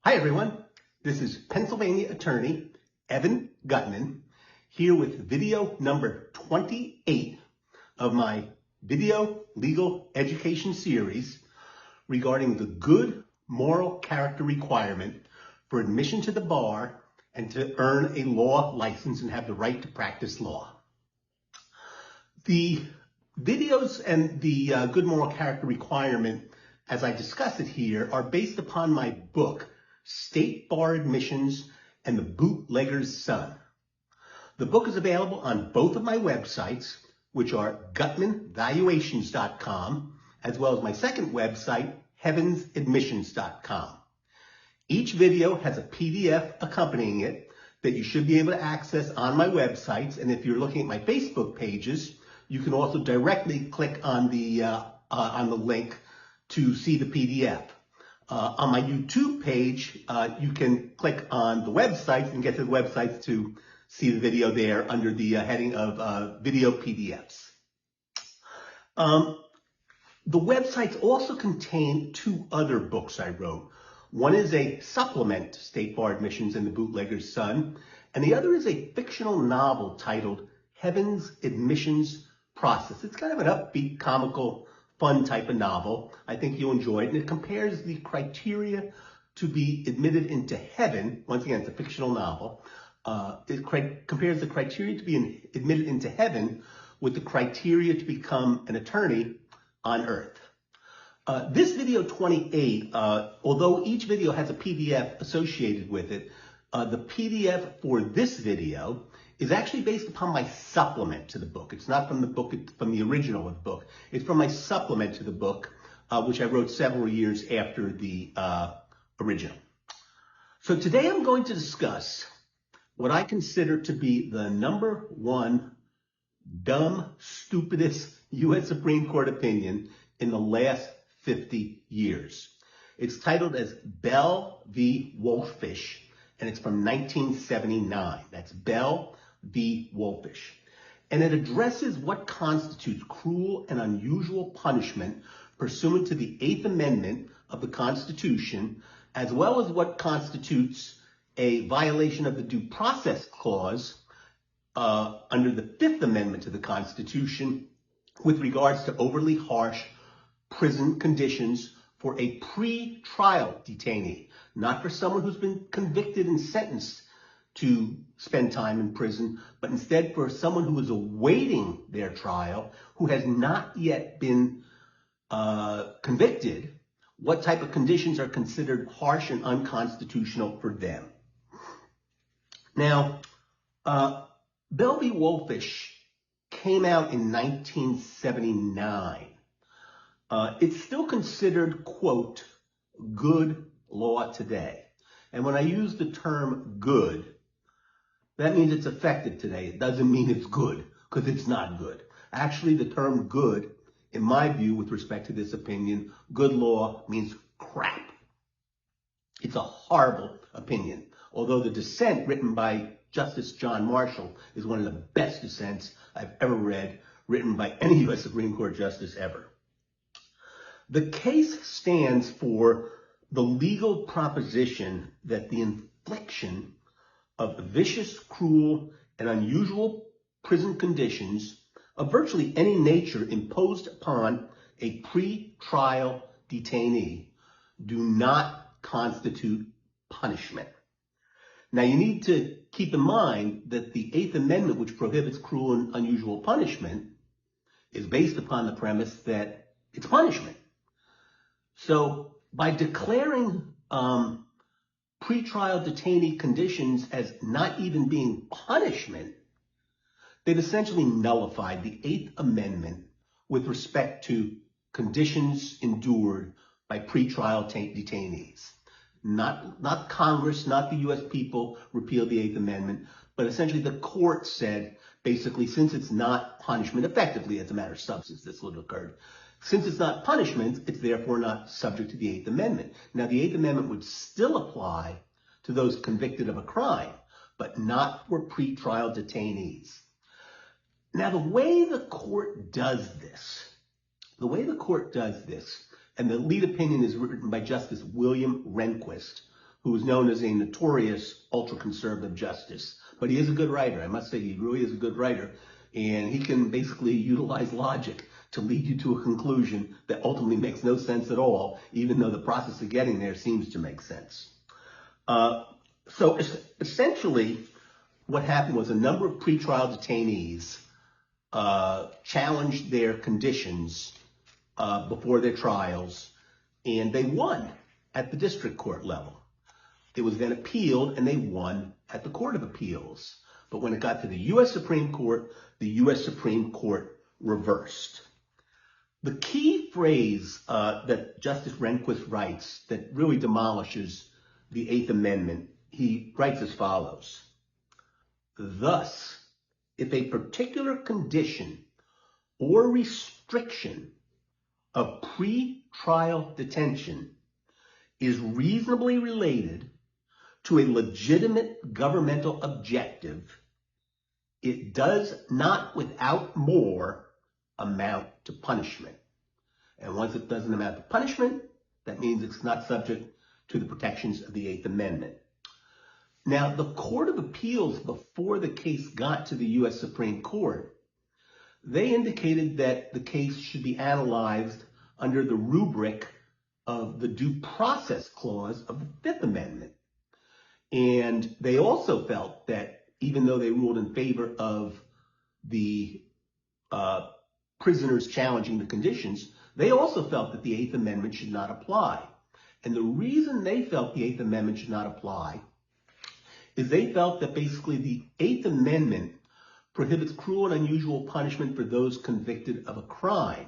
Hi everyone, this is Pennsylvania attorney Evan Gutman here with video number 28 of my video legal education series regarding the good moral character requirement for admission to the bar and to earn a law license and have the right to practice law. The videos and the good moral character requirement, as I discuss it here, are based upon my book, State Bar Admissions and the Bootlegger's Son. The book is available on both of my websites, which are gutmanvaluations.com, as well as my second website, heavensadmissions.com. Each video has a PDF accompanying it that you should be able to access on my websites. And if you're looking at my Facebook pages, you can also directly click on the link to see the PDF. On my YouTube page, you can click on the websites and get to the websites to see the video there under the heading of video PDFs. The websites also contain two other books I wrote. One is a supplement to State Bar Admissions and the Bootlegger's Son, and the other is a fictional novel titled Heaven's Admissions Process. It's kind of an upbeat, comical, fun type of novel. I think you'll enjoy it. And it compares the criteria to be admitted into heaven. Once again, it's a fictional novel. It compares the criteria to be admitted into heaven with the criteria to become an attorney on earth. This video 28, although each video has a PDF associated with it, the PDF for this video is actually based upon my supplement to the book. It's not from the book, it's from the original of the book. It's from my supplement to the book, which I wrote several years after the original. So today I'm going to discuss what I consider to be the number one dumb, stupidest U.S. Supreme Court opinion in the last 50 years. It's titled as Bell v. WOLFISH, and it's from 1979. That's Bell v. WOLFISH. And it addresses what constitutes cruel and unusual punishment pursuant to the 8th Amendment of the Constitution, as well as what constitutes a violation of the Due Process Clause under the 5th Amendment to the Constitution with regards to overly harsh prison conditions for a pre-trial detainee, not for someone who's been convicted and sentenced to spend time in prison, but instead for someone who is awaiting their trial, who has not yet been convicted. What type of conditions are considered harsh and unconstitutional for them? Now, Bell v. WOLFISH came out in 1979. It's still considered, quote, good law today. And when I use the term good, that means it's effective today. It doesn't mean it's good, because it's not good. Actually, the term good, in my view, with respect to this opinion, good law means crap. It's a horrible opinion. Although the dissent written by Justice John Marshall is one of the best dissents I've ever read, written by any U.S. Supreme Court justice ever. The case stands for the legal proposition that the infliction of vicious, cruel, and unusual prison conditions of virtually any nature imposed upon a pre-trial detainee do not constitute punishment. Now, you need to keep in mind that the 8th Amendment, which prohibits cruel and unusual punishment, is based upon the premise that it's punishment. So by declaring pre-trial detainee conditions as not even being punishment, they've essentially nullified the 8th Amendment with respect to conditions endured by pre-trial detainees. Not Congress, not the U.S. people repealed the 8th Amendment, but essentially the court said, basically, since it's not punishment, effectively as a matter of substance, this would have occurred. Since it's not punishment, it's therefore not subject to the 8th Amendment. Now, the 8th Amendment would still apply to those convicted of a crime, but not for pre-trial detainees. Now, the way the court does this, and the lead opinion is written by Justice William Rehnquist, who is known as a notorious ultra-conservative justice. But he is a good writer. I must say, he really is a good writer. And he can basically utilize logic to lead you to a conclusion that ultimately makes no sense at all, even though the process of getting there seems to make sense. So essentially, what happened was a number of pretrial detainees challenged their conditions before their trials, and they won at the district court level. It was then appealed, and they won at the Court of Appeals. But when it got to the U.S. Supreme Court, the U.S. Supreme Court reversed. The key phrase that Justice Rehnquist writes that really demolishes the Eighth Amendment, he writes as follows. Thus, if a particular condition or restriction of pre-trial detention is reasonably related to a legitimate governmental objective, it does not without more amount to punishment. And once it doesn't amount to punishment, that means it's not subject to the protections of the Eighth Amendment. Now, the Court of Appeals, before the case got to the U.S. Supreme Court, they indicated that the case should be analyzed under the rubric of the Due Process Clause of the Fifth Amendment. And they also felt that even though they ruled in favor of the prisoners challenging the conditions, they also felt that the Eighth Amendment should not apply. And the reason they felt the Eighth Amendment should not apply is they felt that basically the Eighth Amendment prohibits cruel and unusual punishment for those convicted of a crime.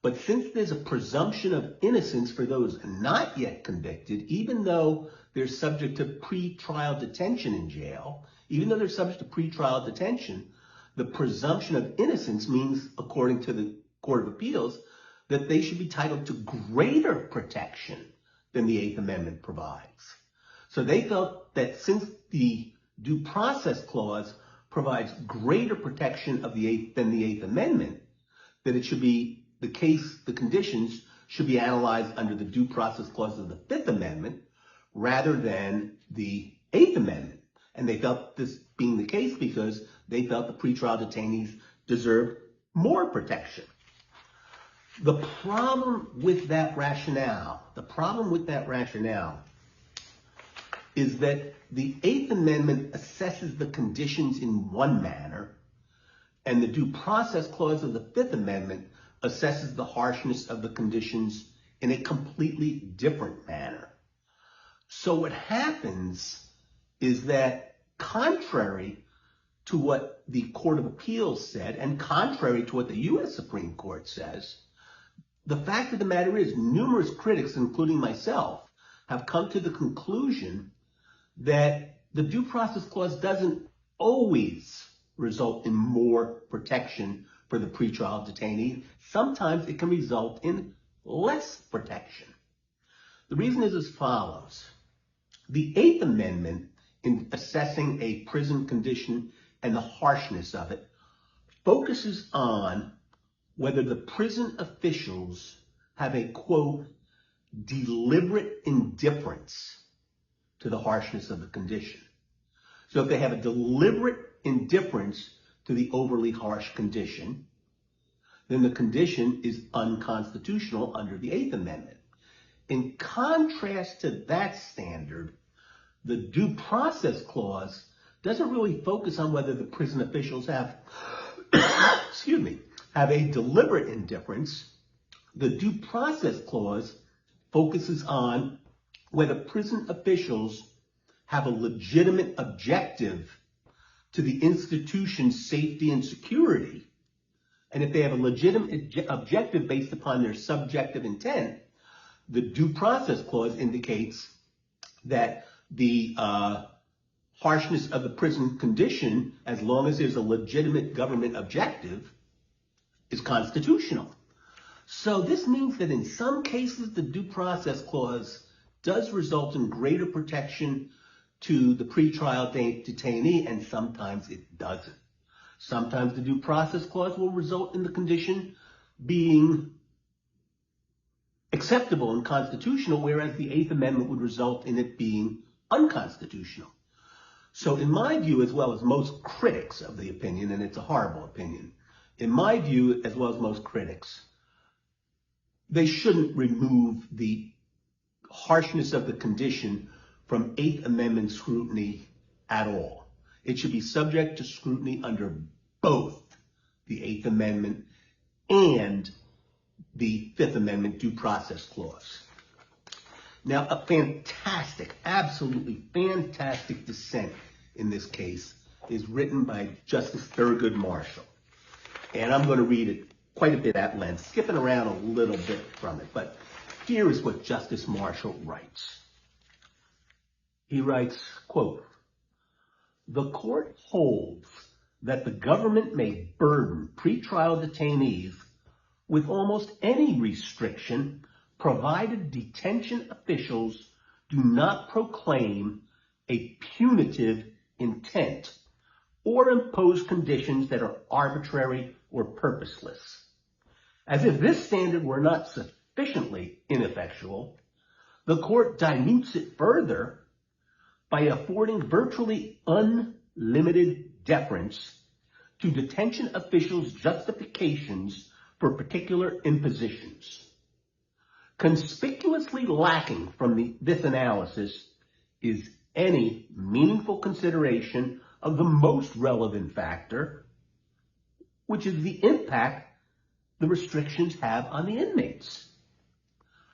But since there's a presumption of innocence for those not yet convicted, even though they're subject to pre-trial detention in jail, even though they're subject to pre-trial detention, the presumption of innocence means, according to the Court of Appeals, that they should be entitled to greater protection than the Eighth Amendment provides. So they felt that since the Due Process Clause provides greater protection of than the Eighth Amendment, that it should be the case, the conditions should be analyzed under the Due Process Clause of the Fifth Amendment rather than the Eighth Amendment. And they felt this being the case because they felt the pretrial detainees deserved more protection. The problem with that rationale is that the Eighth Amendment assesses the conditions in one manner, and the Due Process Clause of the Fifth Amendment assesses the harshness of the conditions in a completely different manner. So what happens is that, contrary to what the Court of Appeals said, and contrary to what the U.S. Supreme Court says, the fact of the matter is numerous critics, including myself, have come to the conclusion that the Due Process Clause doesn't always result in more protection for the pretrial detainee. Sometimes it can result in less protection. The reason is as follows. The Eighth Amendment, in assessing a prison condition and the harshness of it, focuses on whether the prison officials have a, quote, deliberate indifference to the harshness of the condition. So if they have a deliberate indifference to the overly harsh condition, then the condition is unconstitutional under the Eighth Amendment. In contrast to that standard, the Due Process Clause doesn't really focus on whether the prison officials have, have a deliberate indifference. The Due Process Clause focuses on whether prison officials have a legitimate objective to the institution's safety and security. And if they have a legitimate objective based upon their subjective intent, the Due Process Clause indicates that the harshness of the prison condition, as long as there's a legitimate government objective, is constitutional. So this means that in some cases, the Due Process Clause does result in greater protection to the pretrial detainee, and sometimes it doesn't. Sometimes the Due Process Clause will result in the condition being acceptable and constitutional, whereas the Eighth Amendment would result in it being unconstitutional. So in my view, as well as most critics of the opinion, and it's a horrible opinion, in my view, as well as most critics, they shouldn't remove the harshness of the condition from Eighth Amendment scrutiny at all. It should be subject to scrutiny under both the Eighth Amendment and the Fifth Amendment due process clause. Now, a fantastic, absolutely fantastic dissent in this case is written by Justice Thurgood Marshall. And I'm going to read it quite a bit at length, skipping around a little bit from it. But here is what Justice Marshall writes. He writes, quote, "The court holds that the government may burden pretrial detainees with almost any restriction provided detention officials do not proclaim a punitive intent or impose conditions that are arbitrary or purposeless. As if this standard were not sufficiently ineffectual, the court dilutes it further by affording virtually unlimited deference to detention officials' justifications for particular impositions. Conspicuously lacking from this analysis is any meaningful consideration of the most relevant factor, which is the impact the restrictions have on the inmates.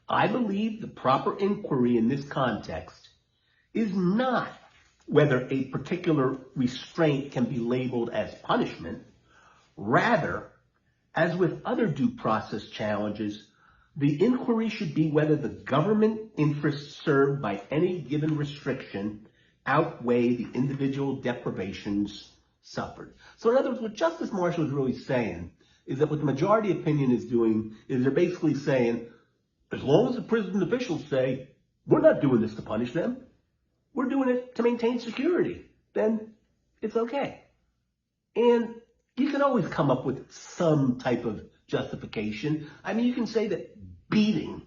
I believe the proper inquiry in this context is not whether a particular restraint can be labeled as punishment. Rather, as with other due process challenges, the inquiry should be whether the government interests served by any given restriction outweigh the individual deprivations suffered. So in other words, what Justice Marshall is really saying is that what the majority opinion is doing is they're basically saying, as long as the prison officials say, we're not doing this to punish them, we're doing it to maintain security, then it's okay. And you can always come up with some type of justification. I mean, you can say that beating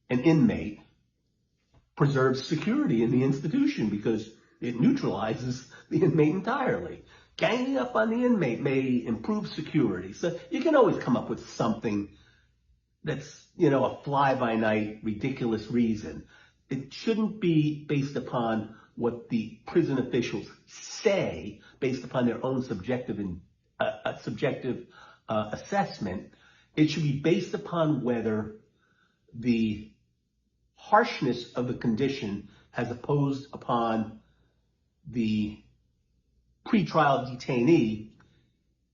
an inmate preserves security in the institution because it neutralizes the inmate entirely. Ganging up on the inmate may improve security. So you can always come up with something that's, a fly-by-night, ridiculous reason. It shouldn't be based upon what the prison officials say, based upon their own subjective assessment. It should be based upon whether the harshness of the condition as opposed upon the pretrial detainee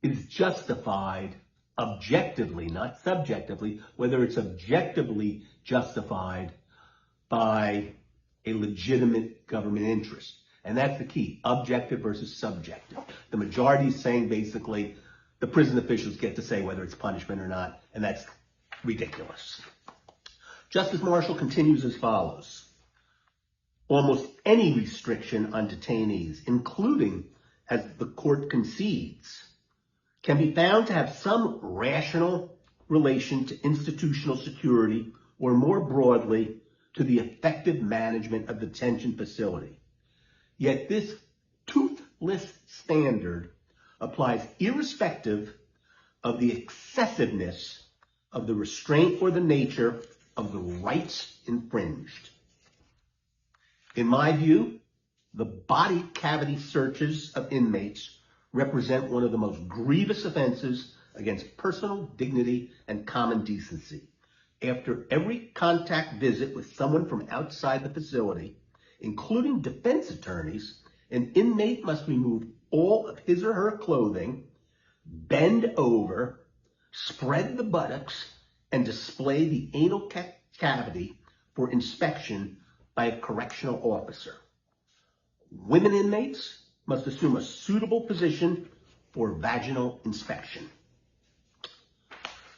is justified objectively, not subjectively, whether it's objectively justified by a legitimate government interest. And that's the key, objective versus subjective. The majority is saying basically the prison officials get to say whether it's punishment or not, and that's ridiculous. Justice Marshall continues as follows. Almost any restriction on detainees, including, as the court concedes, can be found to have some rational relation to institutional security or more broadly to the effective management of the detention facility. Yet this toothless standard applies irrespective of the excessiveness of the restraint or the nature of the rights infringed. In my view, the body cavity searches of inmates represent one of the most grievous offenses against personal dignity and common decency. After every contact visit with someone from outside the facility, including defense attorneys, an inmate must remove all of his or her clothing, bend over, spread the buttocks, and display the anal cavity for inspection by a correctional officer. Women inmates must assume a suitable position for vaginal inspection.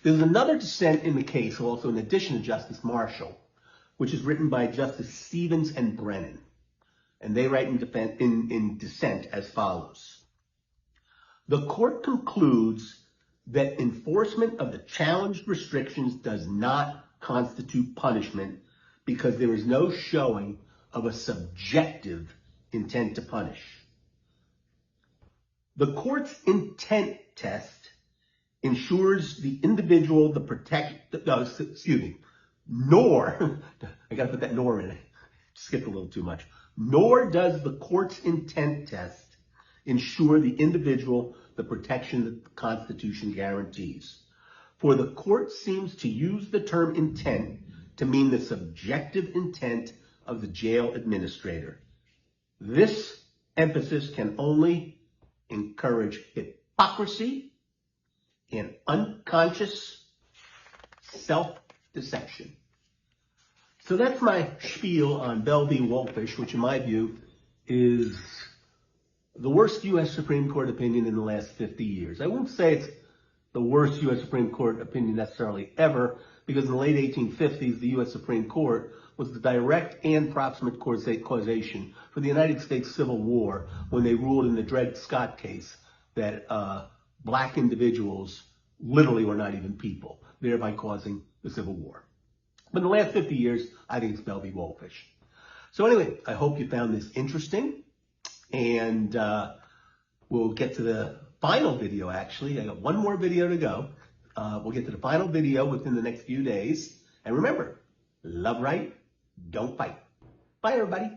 There's another dissent in the case, also in addition to Justice Marshall, which is written by Justice Stevens and Brennan. And they write in dissent as follows. The court concludes that enforcement of the challenged restrictions does not constitute punishment because there is no showing of a subjective intent to punish. The court's intent test ensures the individual the protection, nor, I gotta put that nor in it, skipped a little too much, nor does the court's intent test ensure the individual the protection that the Constitution guarantees. For the court seems to use the term intent to mean the subjective intent of the jail administrator. This emphasis can only encourage hypocrisy and unconscious self-deception. So that's my spiel on Bell v. WOLFISH, which in my view is the worst U.S. Supreme Court opinion in the last 50 years. I won't say it's the worst U.S. Supreme Court opinion necessarily ever, because in the late 1850s, the U.S. Supreme Court was the direct and proximate causation for the United States Civil War when they ruled in the Dred Scott case that black individuals literally were not even people, thereby causing the Civil War. But in the last 50 years, I think it's Bell v. WOLFISH. So anyway, I hope you found this interesting, and we'll get to the final video, actually. I got one more video to go. We'll get to the final video within the next few days. And remember, love right, don't fight. Bye, everybody.